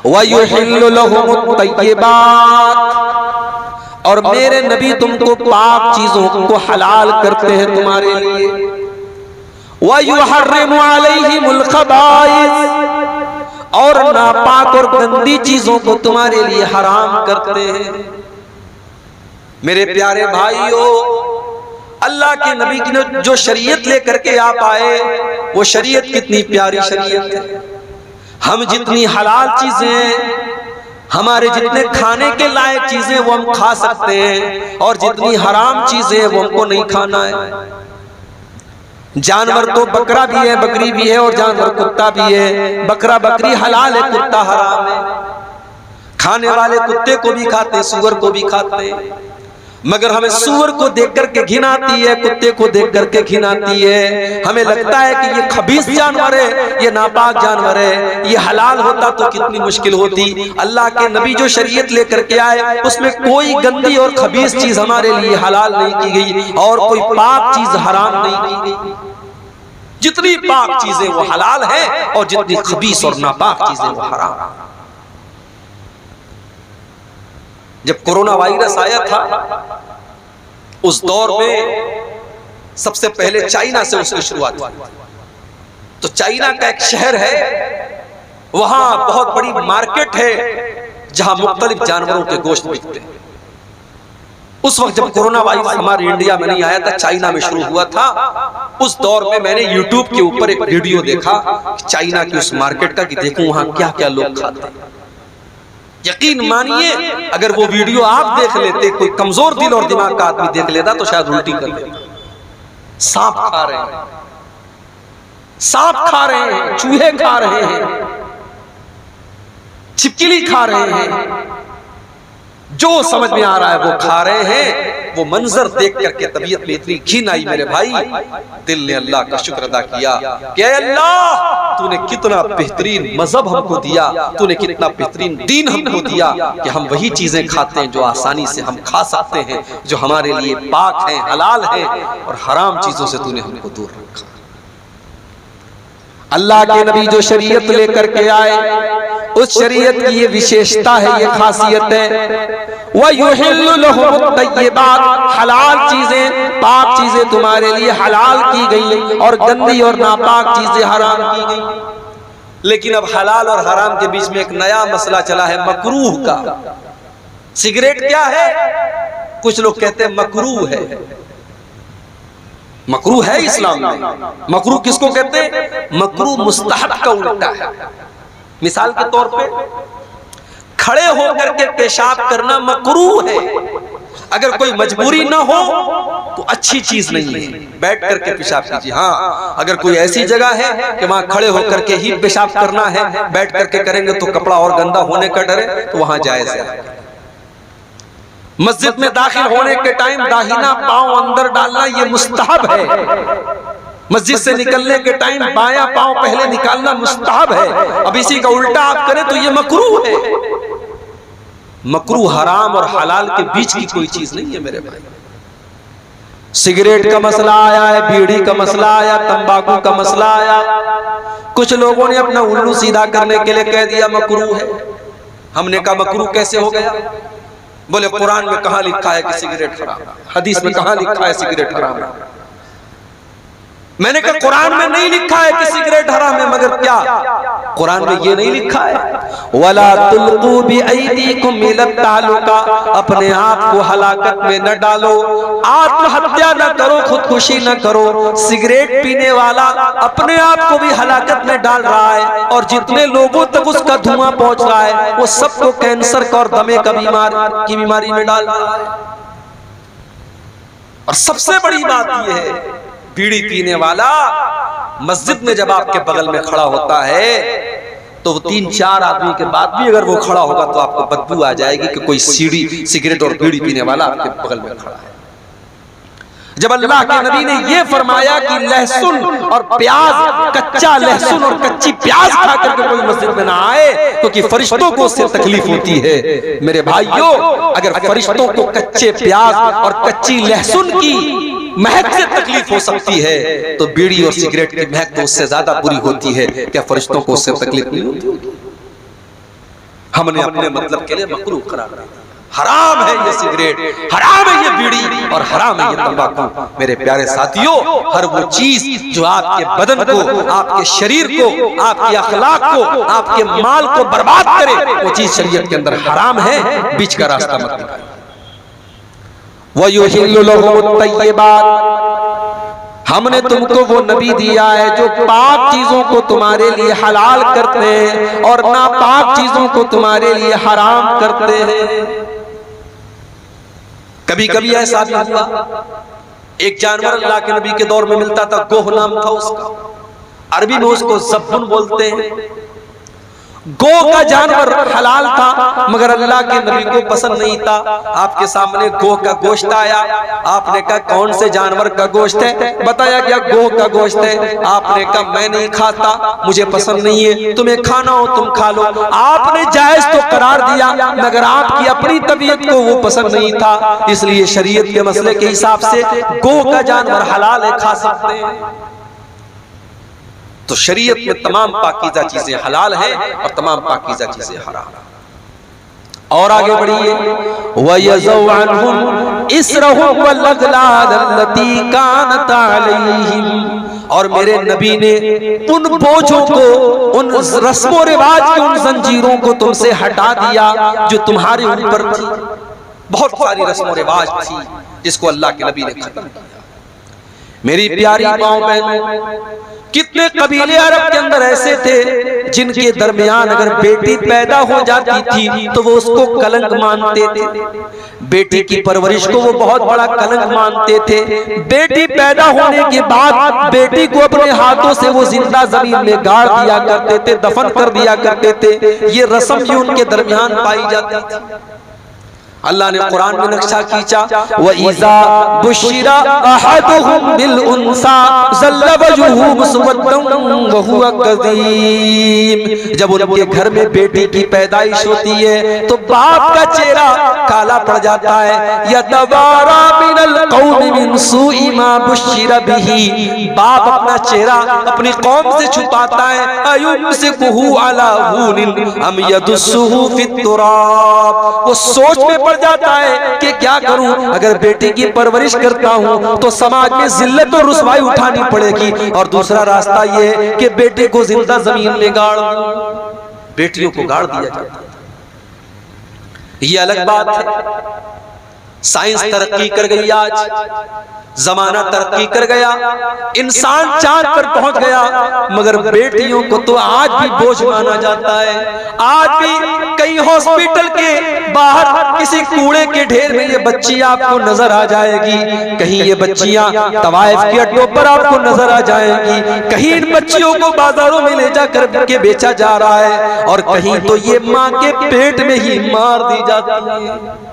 वयुहिल्लु लहुमुत तय्यिबात, और मेरे नबी तुमको पाक चीजों को हलाल करते हैं तुम्हारे लिए। वयुहर्रिमु अलैहिमुल खबाइस, और नापाक और गंदी चीजों को तुम्हारे लिए हराम करते हैं। मेरे प्यारे भाइयों, अल्लाह के नबी की जो शरीयत लेकर के आप आए, वो शरीयत कितनी प्यारी शरीयत है। हम जितनी हलाल चीजें, हमारे जितने खाने के लायक चीजें वो हम खा सकते हैं, और जितनी हराम चीजें वो हमको नहीं खाना है। जानवर तो बकरा भी है, बकरी भी है, और जानवर कुत्ता भी है। बकरा बकरी हलाल है, कुत्ता हराम है। खाने वाले कुत्ते को भी खाते हैं, सूअर को भी खाते हैं, मगर हमें सूअर को देख करके घिन आती है, कुत्ते को देख करके घिन आती है। हमें लगता है कि ये खबीस जानवर है, ये नापाक जानवर है। ये हलाल होता तो कितनी मुश्किल होती। अल्लाह के नबी जो शरीयत लेकर के आए, उसमें कोई गंदी और खबीस चीज हमारे लिए हलाल नहीं की गई, और कोई पाक चीज हराम नहीं की गई। जितनी पाक चीजें वो हलाल है, और जितनी खबीस और नापाक चीजें वो हराम। जब कोरोना वायरस आया था, उस दौर में सबसे पहले चाइना से उसकी शुरुआत हुई। तो चाइना का एक शहर है, वहां बहुत बड़ी मार्केट है जहां मुख्तलिफ जानवरों के गोश्त बिकते हैं। उस वक्त जब कोरोना वायरस हमारे इंडिया में नहीं आया था, चाइना में शुरू हुआ था। उस दौर में मैंने यूट्यूब के ऊपर एक वीडियो देखा चाइना की उस मार्केट का, कि देखो वहां क्या क्या लोग खाते हैं। यकीन मानिए, अगर वो वीडियो आप देख लेते, कोई कमजोर दिल और दिमाग का आदमी देख लेता तो शायद उल्टी कर लेता। सांप खा रहे हैं, सांप खा रहे हैं, चूहे खा रहे हैं, छिपकली खा रहे हैं, जो समझ में आ रहा है वो खा रहे हैं। वो मंजर देख करके तबीयत में इतनी घिन आई मेरे भाई, दिल ने अल्लाह का शुक्र अदा किया कि अल्लाह तूने कितना बेहतरीन मजहब हमको दिया, तूने कितना बेहतरीन दीन हमको दिया कि हम वही चीजें खाते हैं जो आसानी से हम खा सकते हैं, जो हमारे लिए पाक हैं, हलाल हैं, और हराम चीजों से तूने हमको दूर रखा। अल्लाह के नबी जो शरीयत लेकर के आए, उस शरीयत की ये विशेषता है, ये खासियत है। वयुहिल्लु लहुमुत तय्यिबात, हलाल चीजें, पाक चीजें तुम्हारे लिए हलाल की गई, और गंदी और नापाक चीजें हराम की गई। लेकिन अब हलाल और हराम के बीच में एक नया मसला चला है, मकरूह का। सिगरेट क्या है? कुछ लोग कहते हैं मकरूह है। मकरूह है इस्लाम में। मकरूह किसको कहते हैं? मकरूह मुस्तहब का उल्टा है। मिसाल के तौर पे खड़े होकर के पेशाब करना मकरूह है। अगर कोई मजबूरी ना हो तो अच्छी चीज नहीं है, बैठ करके पेशाब कीजिए। हाँ, अगर कोई ऐसी जगह है कि वहां खड़े होकर के ही पेशाब करना है, बैठ करके करेंगे तो कपड़ा और गंदा होने का डर है, तो वहां जायज है। मस्जिद में दाखिल होने के टाइम दाहिना पांव अंदर डालना ये मुस्तहब है। मस्जिद से निकलने के टाइम बायां पांव पहले निकालना मुस्तहब है। अब इसी का उल्टा आप करें तो ये मकरूह है। मकरूह हराम और हलाल के बीच की कोई चीज नहीं है मेरे भाई। सिगरेट का मसला आया है, बीड़ी का मसला आया, तंबाकू का मसला आया। कुछ लोगों ने अपना उल्लू सीधा करने के लिए कह दिया मकरूह है। हमने कहा मकरूह कैसे हो गया? बोले कुरान में कहां लिखा है कि सिगरेट हराम, हदीस में कहां लिखा है सिगरेट हराम है। मैंने कहा कुरान में नहीं लिखा है कि सिगरेट हराम है, मगर क्या कुरान में ये नहीं लिखा है वला तुल्कू बिअयदीकुम इला तालुका, अपने आप को हलाकत में न डालो, आत्महत्या न करो, खुदकुशी न करो। सिगरेट पीने वाला अपने आप को भी हलाकत में डाल रहा है, और जितने लोगों तक उसका धुआं पहुंच रहा है वो सबको कैंसर का और दमे का बीमारी में डाल रहा है। और सबसे बड़ी बात यह है, बीड़ी पीने वाला मस्जिद में जब आपके बगल में खड़ा होता है तो 3-4 आदमी के बाद भी अगर वो खड़ा होगा तो आपको बदबू आ जाएगी कि कोई सिगरेट और बीड़ी पीने वाला आपके बगल में खड़ा है। जब अल्लाह के नबी ने ये फरमाया कि लहसुन और प्याज, कच्चा लहसुन और कच्ची प्याज खा करके कोई मस्जिद में ना आए क्योंकि फरिश्तों को उससे तकलीफ होती है। मेरे भाइयों, अगर फरिश्तों को कच्चे प्याज और कच्ची लहसुन की महक से तकलीफ हो सकती है तो बीड़ी और सिगरेट की महक तो उससे ज्यादा बुरी होती है। क्या फरिश्तों को उससे तकलीफ नहीं होती? हमने अपने मतलब के लिए मकरूह करार दिया। हराम है ये सिगरेट, हराम है ये बीड़ी और हराम है ये तंबाकू। मेरे प्यारे साथियों, हर वो चीज जो आपके बदन को, आपके शरीर को, आपके अखलाक को, आपके माल को बर्बाद करे, वो चीज शरीयत के अंदर हराम है। बीच का रास्ता मत निकालिए। वयुहिल्लु लहुमुत तय्यिबात, हमने तुमको वो नबी दिया है जो पाक चीजों को तुम्हारे लिए हलाल करते हैं और नापाक चीजों को तुम्हारे लिए हराम करते हैं। कभी कभी ऐसा भी हुआ, एक जानवर अल्लाह के नबी के दौर में मिलता था, गोह नाम था उसका, अरबी में उसको ज़ब्बुन बोलते हैं। गो का जानवर हलाल था मगर अल्लाह के नबी को पसंद नहीं था। आपके सामने गो का गोश्त आया, आपने कहा कौन से जानवर का गोश्त है? बताया गया गो का गोश्त है। आपने कहा मैं नहीं खाता, मुझे पसंद नहीं है, तुम्हें खाना हो तुम खा लो। आपने जायज तो करार दिया मगर आपकी अपनी तबीयत को वो पसंद नहीं था, इसलिए शरीयत के मसले के हिसाब से गो का जानवर हलाल है, खा सकते हैं। तो शरीयत में तमाम पाकीज़ा चीजें हलाल हैं और तमाम पाकीज़ा चीजें हराम। और आगे बढ़िए, वयज़उ अन्हुम इस्रहुम वल्अग़लाल अल्लती कानत अलैहिम, और मेरे नबी ने उन बोझों को, उन रस्मों रिवाज की उन जंजीरों को तुमसे हटा दिया जो तुम्हारे ऊपर थी। बहुत सारी रस्मों रिवाज थी जिसको अल्लाह के नबी ने खत्म किया। मेरी प्यारी माओ बहनों, कितने कबीले अरब के अंदर ऐसे थे जिनके दरमियान अगर बेटी पैदा हो जाती थी तो वो उसको कलंक मानते थे। बेटी की परवरिश को वो बहुत बड़ा कलंक मानते थे। बेटी पैदा होने के बाद बेटी को अपने हाथों से वो जिंदा जमीन में गाड़ दिया करते थे, दफन कर दिया करते थे। ये रस्म भी उनके दरमियान पाई जाती थी। अल्लाह ने कुरान में नक्शा खींचा, व इज़ा बुशिरा अहदुहुम बिल उन्सा ज़ल्ल वजहुहु मुस्वद्दन व हुवा कज़ीम, जब उनके घर में बेटी की पैदाइश होती है तो बाप का चेहरा काला पड़ जाता है। यतवारा मिनल कौमि मिन सूइ मा बुशिरा बिही, बाप अपना चेहरा अपनी कौम से छुपाता है। अयुमसिकुहु अला हुनिन अम यदुस्सुहु फित तुराब, वो सोच में जाता है कि क्या करूं, अगर बेटी की परवरिश करता हूं तो समाज में जिल्लत और रुसवाई उठानी पड़ेगी, और दूसरा रास्ता यह है कि बेटे को जिंदा जमीन में गाड़ दूं। बेटियों को गाड़ दिया जाता है, ये अलग बात है। साइंस तरक्की कर गई, आज जमाना तरक्की कर गया, इंसान चांद पर पहुंच गया, मगर बेटियों को तो आज भी बोझ माना जाता है। आज भी कई हॉस्पिटल के बाहर किसी कूड़े के ढेर में ये बच्ची आपको नजर आ जाएगी, कहीं ये बच्चियां तवाइफ के अड्डों पर आपको नजर आ जाएगी, कहीं इन बच्चियों को बाजारों में ले जाकर के बेचा जा रहा है, और कहीं तो ये माँ के पेट में ही मार दी जाती है।